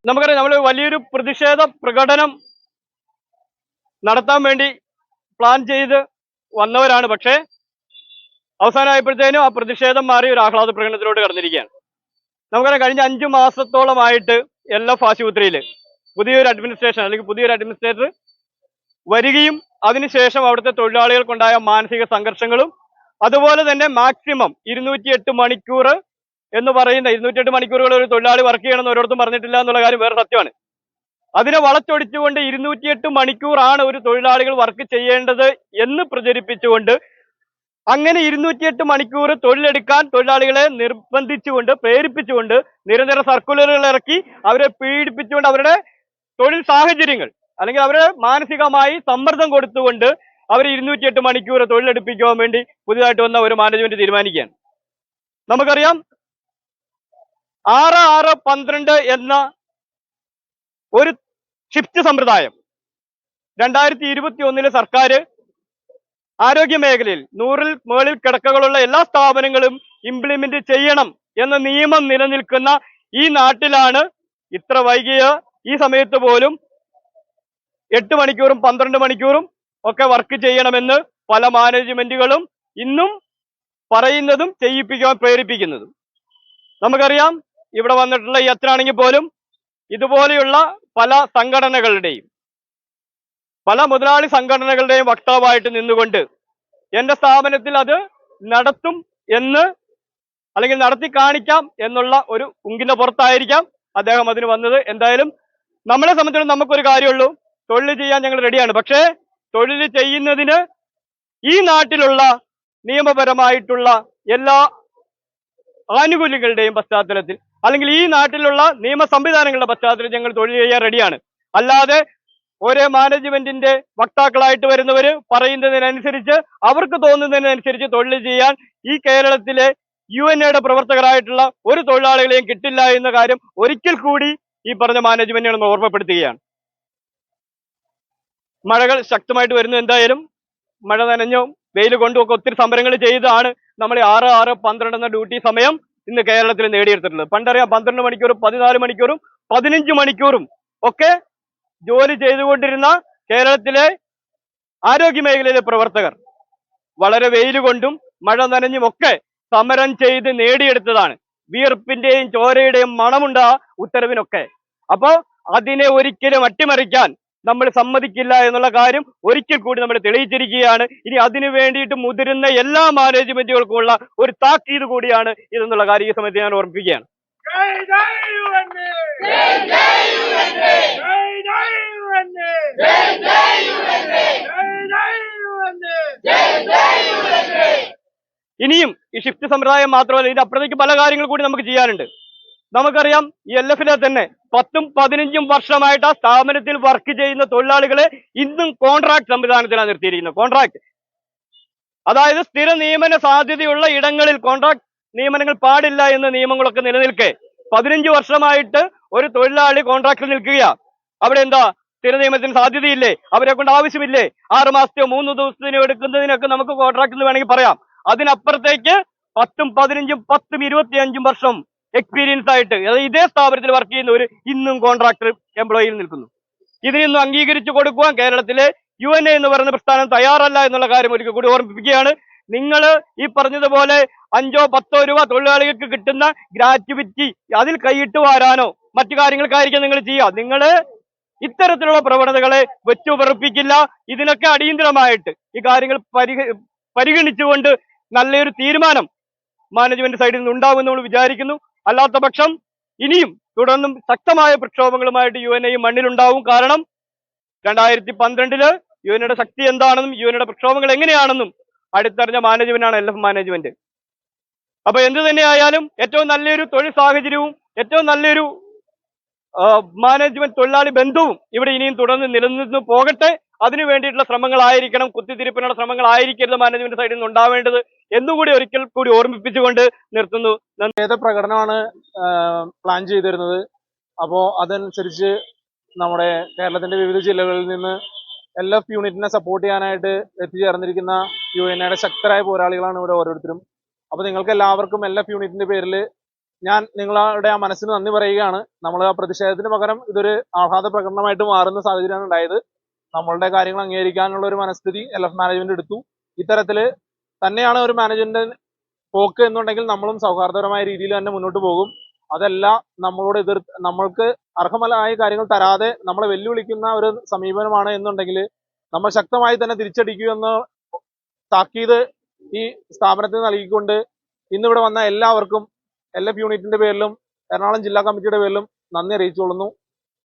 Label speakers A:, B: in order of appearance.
A: നമുക്കറിയാം, നമ്മൾ വലിയൊരു പ്രതിഷേധ പ്രകടനം നടത്താൻ വേണ്ടി പ്ലാൻ ചെയ്ത് വന്നവരാണ്. പക്ഷേ അവസാനമായപ്പോഴത്തേനും ആ പ്രതിഷേധം മാറി ഒരു ആഹ്ലാദ പ്രകടനത്തിലോട്ട് കടന്നിരിക്കുകയാണ്. നമുക്കറിയാം, കഴിഞ്ഞ 5 മാസത്തോളമായിട്ട് LF ആശുപത്രിയിൽ പുതിയൊരു അഡ്മിനിസ്ട്രേഷൻ അല്ലെങ്കിൽ പുതിയൊരു അഡ്മിനിസ്ട്രേറ്റർ വരികയും അതിനുശേഷം അവിടുത്തെ തൊഴിലാളികൾക്കുണ്ടായ മാനസിക സംഘർഷങ്ങളും അതുപോലെ തന്നെ മാക്സിമം 208 മണിക്കൂർ എന്ന് പറയുന്ന 208 മണിക്കൂറുകൾ ഒരു തൊഴിലാളി വർക്ക് ചെയ്യണമെന്ന് ഒരിടത്തും പറഞ്ഞിട്ടില്ല എന്നുള്ള കാര്യം വേറെ സത്യമാണ്. അതിനെ വളച്ചൊടിച്ചുകൊണ്ട് 208 മണിക്കൂറാണ് ഒരു തൊഴിലാളികൾ വർക്ക് ചെയ്യേണ്ടത് എന്ന് പ്രചരിപ്പിച്ചുകൊണ്ട് അങ്ങനെ 208 മണിക്കൂർ തൊഴിലെടുക്കാൻ തൊഴിലാളികളെ നിർബന്ധിച്ചുകൊണ്ട് പ്രേരിപ്പിച്ചുകൊണ്ട് നിരന്തര സർക്കുലറുകൾ ഇറക്കി അവരെ പീഡിപ്പിച്ചുകൊണ്ട് അവരുടെ തൊഴിൽ സാഹചര്യങ്ങൾ അല്ലെങ്കിൽ അവരെ മാനസികമായി സമ്മർദ്ദം കൊടുത്തുകൊണ്ട് അവർ 208 മണിക്കൂർ തൊഴിലെടുപ്പിക്കാൻ വേണ്ടി പുതിയതായിട്ട് വന്ന ഒരു മാനേജ്മെന്റ് തീരുമാനിക്കുകയാണ്. നമുക്കറിയാം, 6-6-12 എന്ന ഒരു ഷിഫ്റ്റ് സമ്പ്രദായം 2021 സർക്കാർ ആരോഗ്യ മേഖലയിൽ 100-ൽ മുകളിൽ കിടക്കകളുള്ള എല്ലാ സ്ഥാപനങ്ങളും ഇംപ്ലിമെന്റ് ചെയ്യണം എന്ന നിയമം നിലനിൽക്കുന്ന ഈ നാട്ടിലാണ് ഇത്ര വൈകിയ ഈ സമയത്ത് പോലും 8 മണിക്കൂറും 12 മണിക്കൂറും ഒക്കെ വർക്ക് ചെയ്യണമെന്ന് പല മാനേജ്മെന്റുകളും ഇന്നും പറയുന്നതും ചെയ്യിപ്പിക്കാൻ പ്രേരിപ്പിക്കുന്നതും. നമുക്കറിയാം, ഇവിടെ വന്നിട്ടുള്ള ഈ അച്ഛനാണെങ്കിൽ പോലും ഇതുപോലെയുള്ള പല സംഘടനകളുടെയും പല മുതലാളി സംഘടനകളുടെയും വക്താവായിട്ട് നിന്നുകൊണ്ട് എന്റെ സ്ഥാപനത്തിൽ അത് നടത്തും എന്ന് അല്ലെങ്കിൽ നടത്തി കാണിക്കാം എന്നുള്ള ഒരു ഉങ്കിന്റെ പുറത്തായിരിക്കാം അദ്ദേഹം അതിന് വന്നത്. എന്തായാലും നമ്മളെ സംബന്ധിച്ചിടത്തോളം നമുക്കൊരു കാര്യമുള്ളൂ, തൊഴിൽ ചെയ്യാൻ ഞങ്ങൾ റെഡിയാണ്. പക്ഷേ തൊഴിൽ ചെയ്യുന്നതിന് ഈ നാട്ടിലുള്ള നിയമപരമായിട്ടുള്ള എല്ലാ ആനുകൂല്യങ്ങളുടെയും പശ്ചാത്തലത്തിൽ അല്ലെങ്കിൽ ഈ നാട്ടിലുള്ള നിയമ സംവിധാനങ്ങളുടെ പശ്ചാത്തലത്തിൽ ഞങ്ങൾ തൊഴിൽ ചെയ്യാൻ റെഡിയാണ്. അല്ലാതെ ഒരേ മാനേജ്മെന്റിന്റെ വക്താക്കളായിട്ട് വരുന്നവര് പറയുന്നതിനനുസരിച്ച് അവർക്ക് തോന്നുന്നതിനനുസരിച്ച് തൊഴിൽ ചെയ്യാൻ ഈ കേരളത്തിലെ UNA പ്രവർത്തകരായിട്ടുള്ള ഒരു തൊഴിലാളികളെയും കിട്ടില്ല എന്ന കാര്യം ഒരിക്കൽ കൂടി ഈ പറഞ്ഞ മാനേജ്മെന്റിനെ ഓർമ്മപ്പെടുത്തുകയാണ്. മഴകൾ ശക്തമായിട്ട് വരുന്നു. എന്തായാലും മഴ നനഞ്ഞും വെയിൽ കൊണ്ടും ഒക്കെ ഒത്തിരി സമരങ്ങൾ ചെയ്താണ് നമ്മൾ 6-6-12 എന്ന ഡ്യൂട്ടി സമയം ഇന്ന് കേരളത്തിൽ നേടിയെടുത്തിട്ടുള്ളത്. പണ്ടറിയാം 12 മണിക്കൂറും 14 മണിക്കൂറും 15 മണിക്കൂറും ഒക്കെ ജോലി ചെയ്തുകൊണ്ടിരുന്ന കേരളത്തിലെ ആരോഗ്യ മേഖലയിലെ പ്രവർത്തകർ വളരെ വെയിൽ കൊണ്ടും മഴ നനഞ്ഞും ഒക്കെ സമരം ചെയ്ത് നേടിയെടുത്തതാണ്. വിയർപ്പിന്റെയും ചോരയുടെയും മണമുണ്ട് ആ ഉത്തരവിനൊക്കെ. അപ്പോ അതിനെ ഒരിക്കലും അട്ടിമറിക്കാൻ നമ്മൾ സമ്മതിക്കില്ല എന്നുള്ള കാര്യം ഒരിക്കൽ കൂടി നമ്മൾ തെളിയിച്ചിരിക്കുകയാണ്. ഇനി അതിനു വേണ്ടിയിട്ട് മുതിരുന്ന എല്ലാ മാനേജ്മെന്റുകൾക്കുമുള്ള ഒരു താക്കീത് കൂടിയാണ് ഇതെന്നുള്ള കാര്യം ഈ സമയത്ത് ഞാൻ ഓർമ്മിപ്പിക്കുകയാണ്. ഇനിയും ഈ ഷിഫ്റ്റ് സമ്പ്രദായം മാത്രമല്ല, ഇതിന്റെ അപ്പുറത്തേക്ക് പല കാര്യങ്ങൾ കൂടി നമുക്ക് ചെയ്യാനുണ്ട്. നമുക്കറിയാം, ഈ LF-ലെ തന്നെ 10-15 വർഷമായിട്ട് ആ സ്ഥാപനത്തിൽ വർക്ക് ചെയ്യുന്ന തൊഴിലാളികളെ ഇന്നും കോൺട്രാക്ട് സംവിധാനത്തിലാണ് നിർത്തിയിരിക്കുന്നത്. കോൺട്രാക്ട്, അതായത് സ്ഥിര നിയമന സാധ്യതയുള്ള ഇടങ്ങളിൽ കോൺട്രാക്ട് നിയമനങ്ങൾ പാടില്ല എന്ന നിയമങ്ങളൊക്കെ നിലനിൽക്കെ 15 വർഷമായിട്ട് ഒരു തൊഴിലാളി കോൺട്രാക്റ്റിൽ നിൽക്കുകയാ. അവിടെ എന്താ സ്ഥിര നിയമനത്തിന് സാധ്യതയില്ലേ? അവരെ കൊണ്ട് ആവശ്യമില്ലേ? 6 മാസത്തെയോ 3 ദിവസത്തിനോ എടുക്കുന്നതിനൊക്കെ നമുക്ക് കോൺട്രാക്റ്റിൽ വേണമെങ്കിൽ പറയാം. അതിനപ്പുറത്തേക്ക് 10-15-10-25 വർഷം എക്സ്പീരിയൻസ് ആയിട്ട് ഇതേ സ്ഥാപനത്തിൽ വർക്ക് ചെയ്യുന്നവർ ഇന്നും കോൺട്രാക്ടർ എംപ്ലോയിയിൽ നിൽക്കുന്നു. ഇതിനൊന്നും അംഗീകരിച്ചു കൊടുക്കുവാൻ കേരളത്തിലെ UNA എന്ന് പറയുന്ന പ്രസ്ഥാനം തയ്യാറല്ല എന്നുള്ള കാര്യം ഒരിക്കൽ കൂടി ഓർമ്മിപ്പിക്കുകയാണ്. നിങ്ങൾ ഈ പറഞ്ഞതുപോലെ 5-10 രൂപ തൊഴിലാളികൾക്ക് കിട്ടുന്ന ഗ്രാറ്റുവിറ്റി അതിൽ കൈയിട്ട് വാരാനോ മറ്റു കാര്യങ്ങൾക്കായിരിക്കും നിങ്ങൾ ചെയ്യുക. നിങ്ങൾ ഇത്തരത്തിലുള്ള പ്രവണതകളെ വെച്ചു വെറുപ്പിക്കില്ല. ഇതിനൊക്കെ അടിയന്തരമായിട്ട് ഈ കാര്യങ്ങൾ പരിഗണിച്ചുകൊണ്ട് നല്ലൊരു തീരുമാനം മാനേജ്മെന്റ് സൈഡിൽ നിന്ന് ഉണ്ടാകുമെന്ന് നമ്മൾ വിചാരിക്കുന്നു. അല്ലാത്ത പക്ഷം ഇനിയും തുടർന്നും ശക്തമായ പ്രക്ഷോഭങ്ങളുമായിട്ട് UNA മണ്ണിലുണ്ടാവും. കാരണം 2012 UNA ശക്തി എന്താണെന്നും UNA പ്രക്ഷോഭങ്ങൾ എങ്ങനെയാണെന്നും അടുത്തറിഞ്ഞ മാനേജ്മെന്റാണ് LF മാനേജ്മെന്റ്. അപ്പൊ എന്ത് തന്നെയായാലും ഏറ്റവും നല്ലൊരു തൊഴിൽ സാഹചര്യവും ഏറ്റവും നല്ലൊരു മാനേജ്മെന്റ് തൊഴിലാളി ബന്ധവും ഇവിടെ ഇനിയും തുടർന്ന് നിലനിന്ന് പോകട്ടെ. അതിനു വേണ്ടിയിട്ടുള്ള ശ്രമങ്ങളായിരിക്കണം, കുത്തിത്തിരിപ്പിനുള്ള ശ്രമങ്ങളായിരിക്കരുത് മാനേജ്മെന്റ് സൈഡിൽ നിന്ന് ഉണ്ടാവേണ്ടത് എന്നുകൂടി ഒരിക്കൽ കൂടി ഓർമ്മിപ്പിച്ചുകൊണ്ട് നിർത്തുന്നു.
B: പ്രകടനമാണ് പ്ലാൻ ചെയ്തിരുന്നത്. അപ്പോൾ അതനുസരിച്ച് നമ്മുടെ കേരളത്തിന്റെ വിവിധ ജില്ലകളിൽ നിന്ന് LF യൂണിറ്റിനെ സപ്പോർട്ട് ചെയ്യാനായിട്ട് എത്തിച്ചേർന്നിരിക്കുന്ന UNAയുടെ ശക്തരായ പോരാളികളാണ് ഇവിടെ ഓരോരുത്തരും. അപ്പോൾ നിങ്ങൾക്ക് എല്ലാവർക്കും LF യൂണിറ്റിന്റെ പേരിൽ ഞാൻ നിങ്ങളുടെ ആ മനസ്സിന് നന്ദി പറയുകയാണ്. നമ്മൾ ആ പ്രതിഷേധത്തിന് പകരം ഇതൊരു ആഹ്ലാദ പ്രകടനമായിട്ട് മാറുന്ന സാഹചര്യമാണ് ഉണ്ടായത്. നമ്മളുടെ കാര്യങ്ങൾ അംഗീകരിക്കാനുള്ള ഒരു മനസ്ഥിതി LF മാനേജ്മെന്റ് എടുത്തു. ഇത്തരത്തിൽ തന്നെയാണ് ഒരു മാനേജ്മെന്റ് പോക്ക് എന്നുണ്ടെങ്കിൽ നമ്മളും സൗഹാർദ്ദപരമായ രീതിയിൽ തന്നെ മുന്നോട്ട് പോകും. അതല്ല നമ്മളോട് നമ്മൾക്ക് അർഹമായ കാര്യങ്ങൾ തരാതെ നമ്മളെ വെല്ലുവിളിക്കുന്ന ഒരു സമീപനമാണ് എന്നുണ്ടെങ്കിൽ നമ്മൾ ശക്തമായി തന്നെ തിരിച്ചടിക്കുമെന്ന് താക്കീത് ഈ സ്ഥാപനത്തിന് നൽകിക്കൊണ്ട് ഇന്നിവിടെ വന്ന എല്ലാവർക്കും LF യൂണിറ്റിന്റെ പേരിലും എറണാകുളം ജില്ലാ കമ്മിറ്റിയുടെ പേരിലും നന്ദി അറിയിച്ചുകൊള്ളുന്നു.